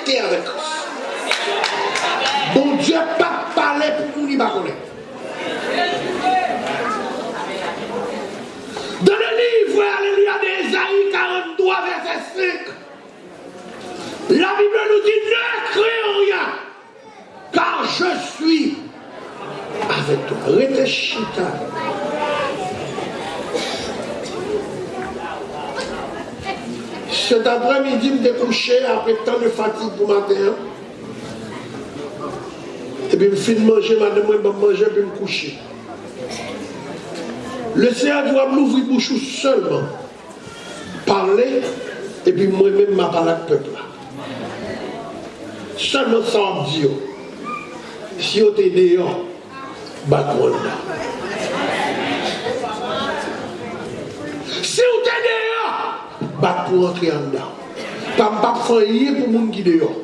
connecté avec Christ. Bon Dieu pas parler pour nous, il va connaître. Dans le livre, alléluia, d'Ésaïe 43, verset 5, la Bible nous dit, ne craignez rien, car je suis avec toi. Réfléchis. Cet après-midi, je me suis couché après tant de fatigue pour matin. Et puis, je finis de manger, madame, je vais manger, puis je me coucher. Le Seigneur doit m'ouvrir bouche seulement. Parler, et puis moi-même, ma parole avec le peuple. Seulement ça, on dit. Si on est dehors, background là. Si on est dehors, bat pour entrer en dedans. Pas faire rien pour les gens qui sont dehors.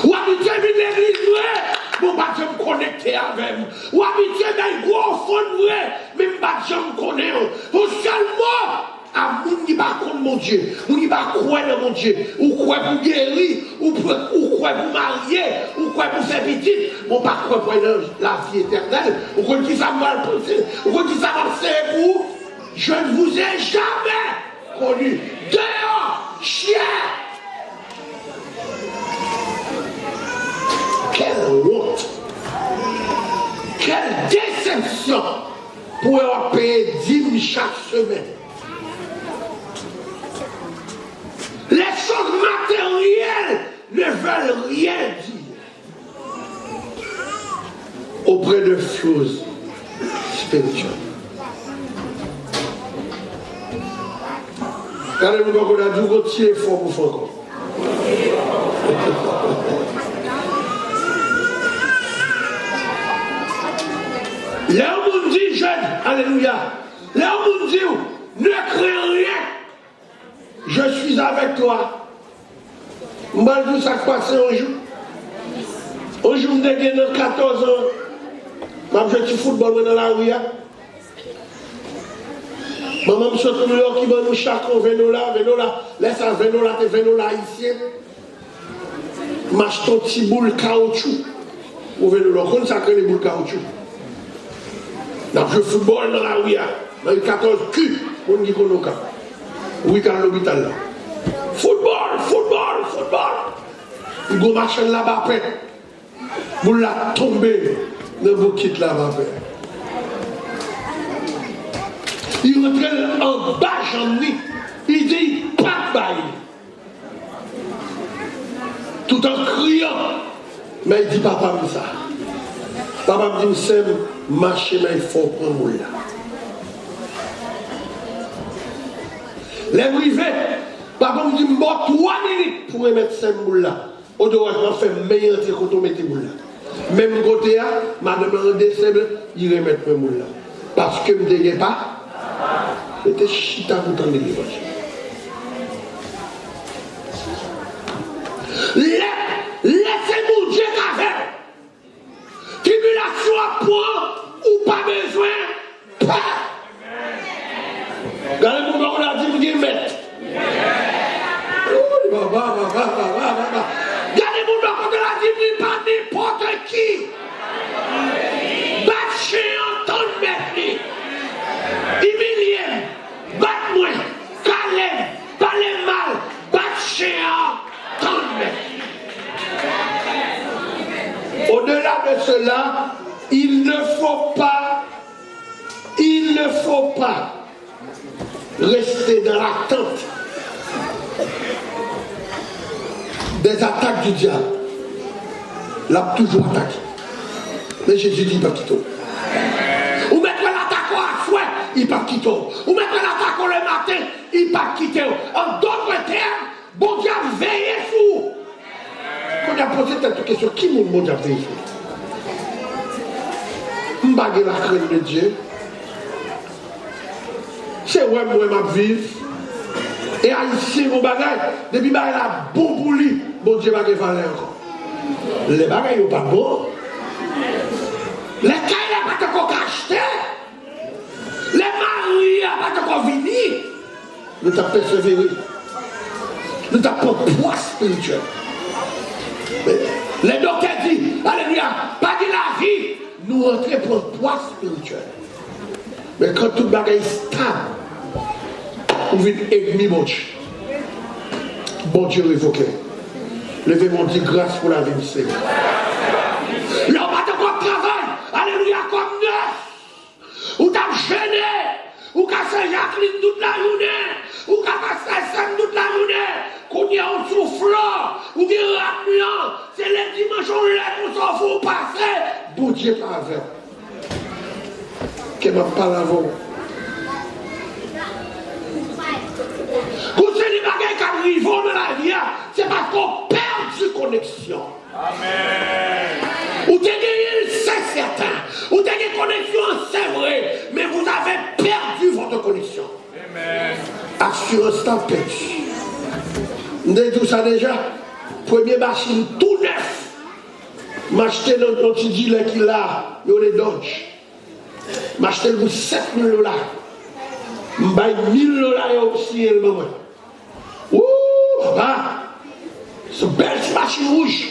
Ou habitué à l'église, mon pas me connecter avec moi. Ou habitué à un gros fond, même pas me connaître. Seulement, à mon qui va contre mon Dieu, mon qui va croire dans mon Dieu, ou croire pour guérir, ou croire pour marier, ou croire pour faire petit, mon pas croire pour la vie éternelle, ou croire qui ça va penser, ou croire qui ça va faire pour. Je ne vous ai jamais connu. Dehors, chien. Quelle honte, quelle déception pour avoir payé 10 000 chaque semaine. Les choses matérielles ne veulent rien dire auprès de choses spirituelles. Regardez-vous quand on a dit qu'on tire fort pour faire encore. Là où on dit jeune, alléluia, là où on dit ne crains rien, je suis avec toi. Je vais vous ça passe un jour. Un jour, je suis 14 ans. Je suis football dans la rue. Maman me saute New York qui va nous chacun vélo là, laisse un vélo là, t'es vélo là ici. Mâche ton petit boule caoutchouc. Au vélo là, comme ça que les boules caoutchouc. Dans le football dans la rue, dans le 14 Q, on dit qu'on a cas. Oui, quand l'hôpital là. Football. Il go marcher là-bas après. Vous la tomber, ne vous quitte là-bas après. Il rentre en bas, Jean-Louis. Il dit, pas de bail. Tout en criant. Mais il dit, papa, me ça. Papa me dit, c'est marcher, mais il faut prendre là. Les brivets, papa me dit, bon, 3 minutes pour mettre ces moules là. Au dehors, je vais faire meilleur que quand on met ces moules là. Même côté, madame en décembre, il remet mes moules là. Parce que je ne me déguais pas. C'était chita pour t'en délivrer. Laissez-moi Dieu faire. Tribulation à point ou pas besoin. Pas. Regardez mon on a dit, vous dites, maître. Regardez mon on a dit, pas n'importe qui. Batchez en temps de maîtrise. Humilié, bat-moi, calme, parlez mal, batchez en temps de maîtrise. Au-delà de cela, il ne faut pas rester dans l'attente des attaques du diable. L'a toujours attaqué. Mais Jésus dit pas quitter. Ou mettre l'attaque à fouet, il pas quitter. Ou mettre l'attaque le matin, il pas quitter. En d'autres termes, bon Dieu veille sur vous. Quand on a posé cette question, qui mon bon Dieu veille sur vous? M'baguer la crainte de Dieu. C'est ouais, moi, ma vie. Et haïtien, mon bagage, depuis que la bon pour lui, bon Dieu va faire encore. Les bagages sont pas bons. Les cailles n'ont pas encore acheté. Les maris n'ont pas encore fini. Nous t'avons persévéré. Nous avons un poids spirituel. Les docteurs disent, alléluia, pas de la vie, nous rentrons pour un poids spirituel. Mais quand tout le bagage est stable, vous venez ennemi mon Dieu. Bon Dieu révoqué. Levez mon Dieu grâce pour la vie du Seigneur. L'homme a de quoi travail, alléluia, comme neuf. Ou t'as gêné, ou qu'à Saint-Jacqueline toute la journée, ou qu'à Saint-Sam toute la journée, qu'on y a un soufflant, ou bien ramenant, c'est les dimanches on lève, on s'en fout passer. Bon Dieu pas avec. Que m'a pas l'avant. Quand c'est les bagages qui arrivent dans la vie, c'est parce qu'on perd de connexion. Amen. Ou t'es gagné, c'est certain. Ou t'es gagné connexion, c'est vrai. Mais vous avez perdu votre connexion. Amen. Assurance tempête. Vous avez tout ça déjà. Première machine tout neuf. M'acheter dans le petit dealer qu'il a, il y a les Dodge. M'acheter pour 7 000 $. M'baille 1 000 $ aussi, elle m'a dit. Ouh, papa, c'est une belle machine rouge.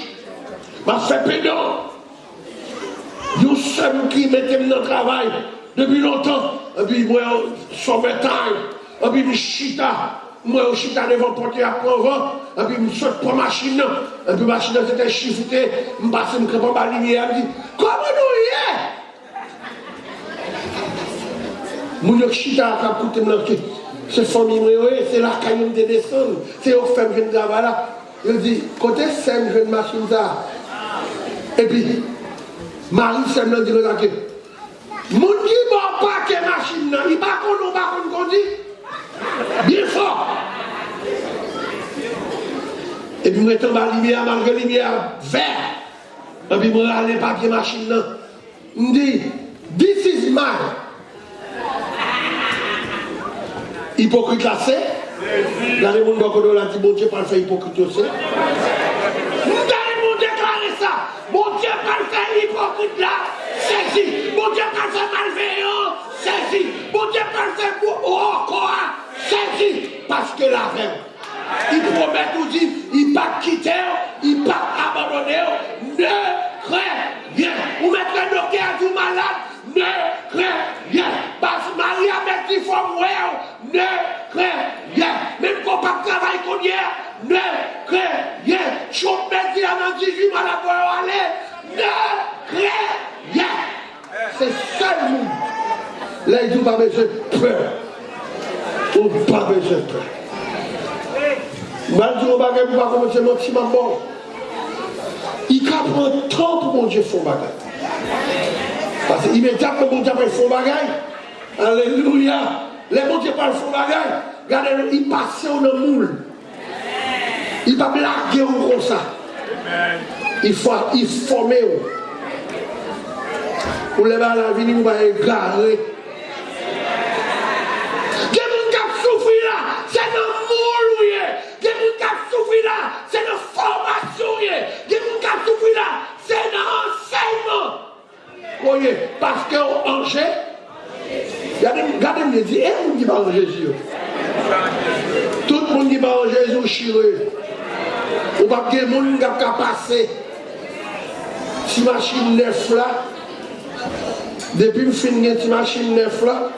M'a fait pédant. Nous sommes qui mettons dans le travail depuis longtemps. Et puis, moi, sur mes tailles. Et puis, je chita. Moi, je chita devant le portier à Provence. Et puis, je saute pour la machine. Et puis, la machine était chiffrée. Je passe, je prends ma lumière. Je dis, comment nous y est? Mon chita a coûté c'est famille, c'est la caillou de descendre. C'est au femme qui viennent travailler là. Il dit, côté scène, je viens machine ça. Et puis, Marie s'est dit, regardez. Mon qui ne pas que machine, il ne pas qu'on dit. Bien fort. Et puis, je mets ma lumière, malgré la lumière vert. Et puis, je regarde pas que machine. Je dis, this is mine. Hypocrite là, c'est. Regardez mon gars, on a dit, bon Dieu, pas le faire hypocrite aussi. Regardez mon déclarer ça. Bon Dieu, pas le faire hypocrite là, c'est si. Bon Dieu, pas le faire malveillant, c'est si. Bon Dieu, pas le faire encore, c'est si. Parce que la reine, il promet tout dire, il pas quitter, il pas abandonner, ne crains rien. Vous mettez un docteur à tout malade, ne crains rien. Parce que Marie a mis des formes, ne crains rien. Même quand pas de travail qu'on y est, ne crains rien. Je me dis à 18 mois là pour aller, ne crains rien. C'est ça le monde. Là, il dit pas besoin de peur. Ou pas besoin de peur. Malgré le bagage, vous ne pouvez pas commencer maximum bon. Il prend temps pour mon Dieu faire bagage. Parce qu'immédiatement, mon Dieu fait son bagage. Alléluia. Les mon Dieu pas le fond bagage. Regardez, il passe dans le moule. Il va blaguer comme ça. Il forme. Pour les balles à venir, vous allez égarer. Qui est souffrir là, c'est dans le moule. Qui est souffrir là, c'est dans la formation. Qui est souffrir là, c'est dans l'enseignement. Voyez, parce que Angers, regardez-moi, dit, et vous qui parlez de Jésus. Tout le monde qui parle de Jésus, chiré. Ou pas que le monde qui a passé. Si machine neuf là, depuis que je finis cette machine neuf là,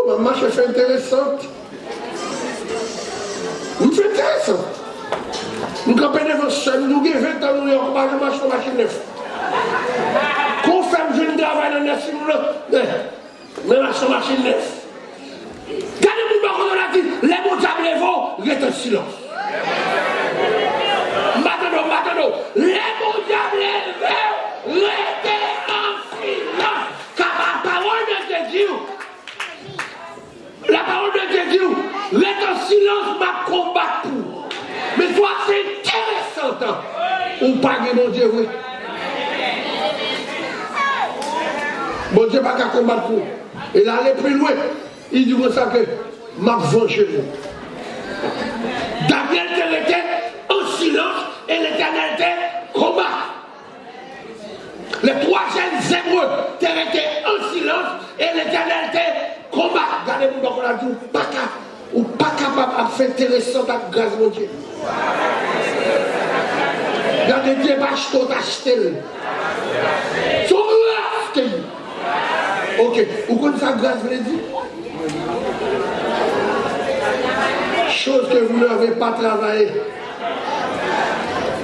ma marche fait intéressante. Je fais intéressant. Nous campons devant seul, nous avons 20 ans, nous avons marché sur machine neuf. Quand on fait un jeune travail dans le simulant, mais marche machine neuf. Regardez-moi quand on a dit, les mots diables vont, restez en silence. Maintenant, les mots diables vont, restez en silence. Car la parole de Dieu, restez en silence, ma combat pour. Mais toi, c'est intéressant. On parle de mon Dieu, oui. Bon Dieu, pas qu'à combattre pour. Il allait plus loin. Il dit comme ça que m'a vengé vous. Daniel était en silence et l'Éternel était combat. Les trois jeunes Hébreux étaient en silence et l'Éternel était combat. Regardez-vous donc on a dit ou pas capable de fait intéressant avec grâce, mon Dieu. Regardez Dieu, pas acheter. Son grâce. Ok, vous connaissez ça, grâce, vous l'avez dit? Chose que vous n'avez pas travaillé.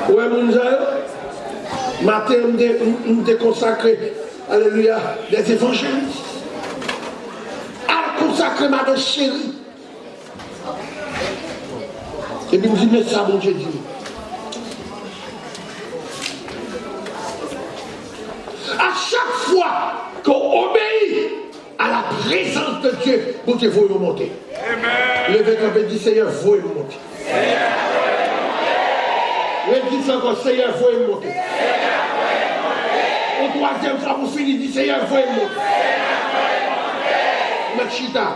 Ouais, mon Dieu. Matin, on me consacré, alléluia, des évangélistes. À consacrer ma chérie. Et puis, je me dis, mais ça, mon Dieu dit. À chaque fois qu'on obéit à la présence de Dieu, mon Dieu, vous monter. Le verbe dit, Seigneur, vous monter. Le dit encore, Seigneur, vous monter. Au troisième fois, vous finissez, dit, Seigneur, vous monter. Machita.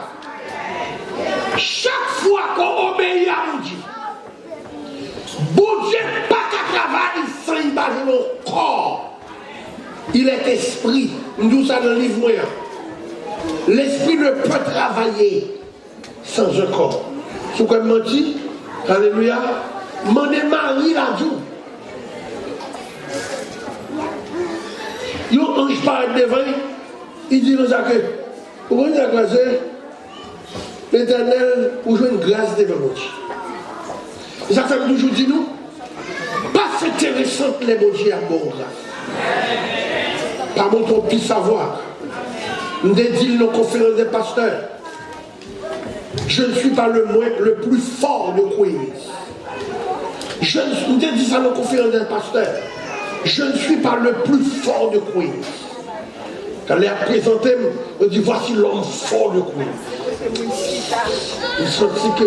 Chaque fois qu'on obéit à mon Dieu, bon Dieu, pas qu'à travailler sans imaginer le corps. Il est esprit. Nous ça dans le livre moyen. L'esprit ne peut travailler sans un corps. Ce qu'on m'a dit, alléluia, mon Marie l'a dit. Il y a un ange parle devant, il dit nous que vous voyez la grâce, l'Éternel, vous jouez une grâce devant nous. Ça fait toujours dit nous, pas c'est intéressant que les bon Dieu a bon grâce. Par mon ton plus savoir. Nous dit nos conférences des pasteurs. Je ne suis pas le plus fort de Queens. Nous dit ça nos conférences des pasteurs. Je ne suis pas le plus fort de Queens. Quand il a présenté, on dit voici l'homme fort de Queens. Il sentit que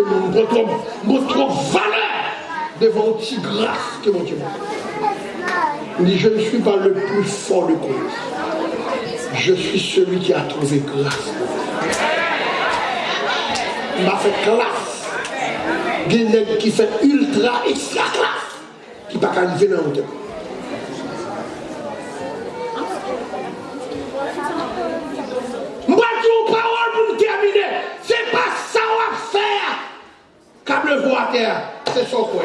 notre valeur devant une petite grâce que mon Dieu m'a. Il dit je ne suis pas le plus fort de Queens. Je suis celui qui a trouvé grâce. Il m'a fait classe. Des qui fait ultra extra classe. Qui ne peut pas arriver dans le temps. Moi, je dis parole pour terminer. C'est pas ça qu'on va faire. Quand le voit à terre, c'est son quoi.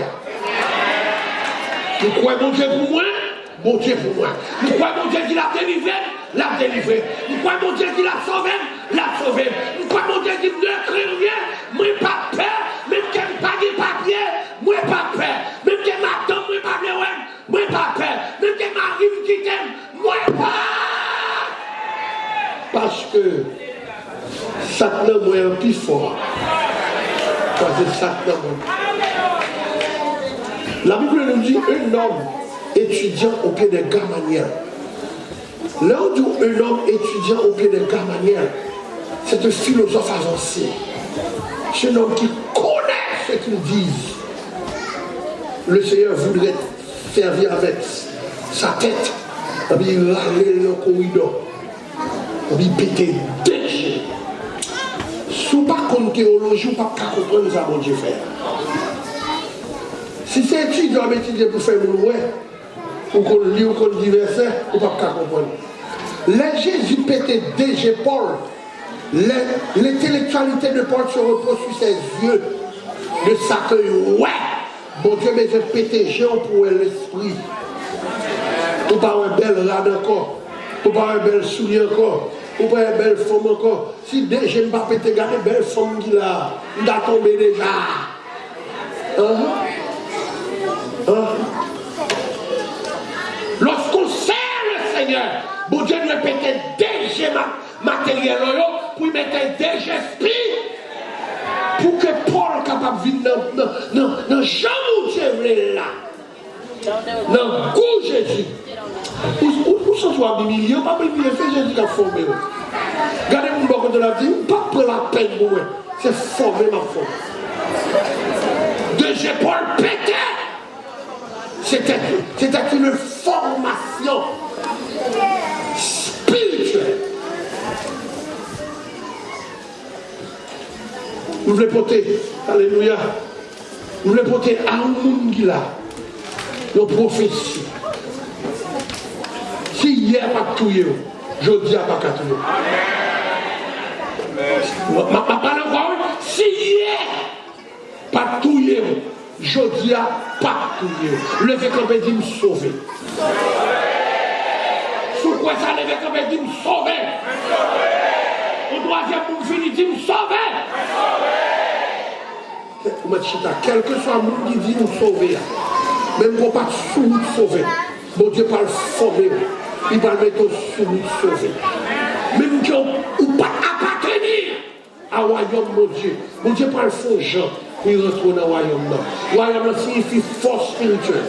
Vous croyez mon Dieu pour moi? Bon Dieu pour moi. Vous croyez mon Dieu qui l'a délivré? L'a délivré. Vous croyez mon Dieu qui l'a sauvé? L'a sauvé. Vous croyez mon Dieu qui ne crie rien? Moi pas peur. Même que je pas de papier, moi pas peur. Même que ma dame, moi pas de moi pas peur. Même que ma rime qui t'aime, moi pas. Parce que Satan moi un plus fort. Parce que Satan moi. La Bible nous dit un homme étudiant au pied de Gamaliel. Là où dit un homme étudiant au pied de Gamaliel, c'est un philosophe avancé. C'est un homme qui connaît ce qu'il dit. Le Seigneur voudrait servir avec sa tête. Il allait dans le corridor. Il pétait déchets. Si vous ne pas contre théologie, vous ne pouvez pas comprendre ça, mon Dieu faire. Si c'est étudiant à étudier pour faire mon ouais, ou qu'on lit ou qu'on dit verset, vous ne pouvez pas comprendre. Les Jésus pétait déjà Paul. L'intellectualité de Paul se repose sur ses yeux. De ça que, ouais, bon Dieu, mais je pété géant pour l'esprit. Ou pas un bel rad encore. Ou pas un bel soulier encore. Ou pas une belle femme encore. Si déjà je ne pas péter, regardez belle femme qui l'a. Il a tombé déjà. Lorsqu'on sert le Seigneur, bon Dieu nous péter déjà matériel pour mettre des esprits pour que Paul capable de vivre dans Jean où Dieu là. Dans goût Jésus. Où sont toi Bibi? Il n'y a pas Bibi, fait Jésus qui a formé. Regardez mon bon de la vie, pas pour la peine pour moi. C'est former ma forme. De Paul pété. C'était une formation spirituelle. Vous voulez porter, alléluia, vous voulez porter à un monde qui l'a, nos prophéties. Si hier pas tout, je dis à pas tout. Ma parole encore, si hier pas touiller. Je dis à pas touiller. Levez quand même dit me sauver. Sous quoi ça, levez quand même dit me sauver. Au troisième pour finir, dit me sauver. Quel que soit le monde qui dit nous sauver, même qu'on pas sous nous sauver, bon Dieu parle former, il va mettre sous nous sauver. Même qu'on ne pas appartenir à royaume, mon Dieu parle faux gens, il retourne dans le royaume. Royaume signifie force spirituelle.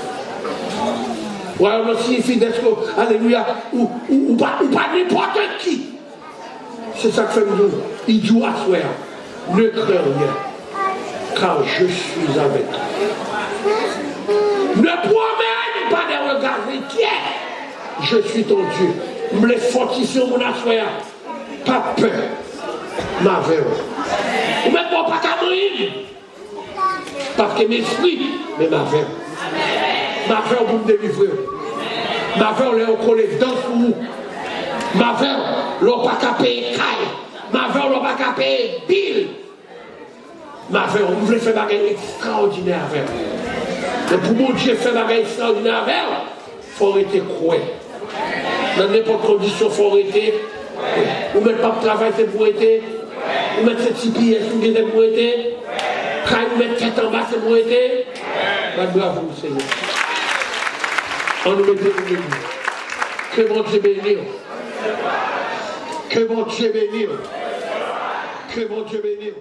Royaume signifie d'être, alléluia, ou pas n'importe qui. C'est ça que fait nous. Il dit à soi, ne crains rien. Car je suis avec toi. Ne promène pas des regards inquiets. Je suis ton Dieu. Me les fortifier mon assoya. Pas peur. Ma veille. Ou même pas qu'à mourir. Parce que mes esprits, mais ma veille. Ma veille pour me délivrer. Ma veille, on est collé dans vous. Ma veille, on pas qu'à payer caille. Ma veille, on pas qu'à payer bill. Ma veille, on voulait faire des choses extraordinaires avec. Mais pour mon Dieu faire des choses extraordinaires avec, il faut arrêter quoi. Dans n'importe quelle condition, il faut arrêter. Ou mettre pas de travail, c'est pour arrêter. Ou mettre ses petits pieds, c'est pour arrêter. Quand vous mettez tête en bas, c'est pour arrêter. Bravo, Seigneur. On nous met des que mon Dieu bénisse. Que mon Dieu bénisse. Que mon Dieu bénisse.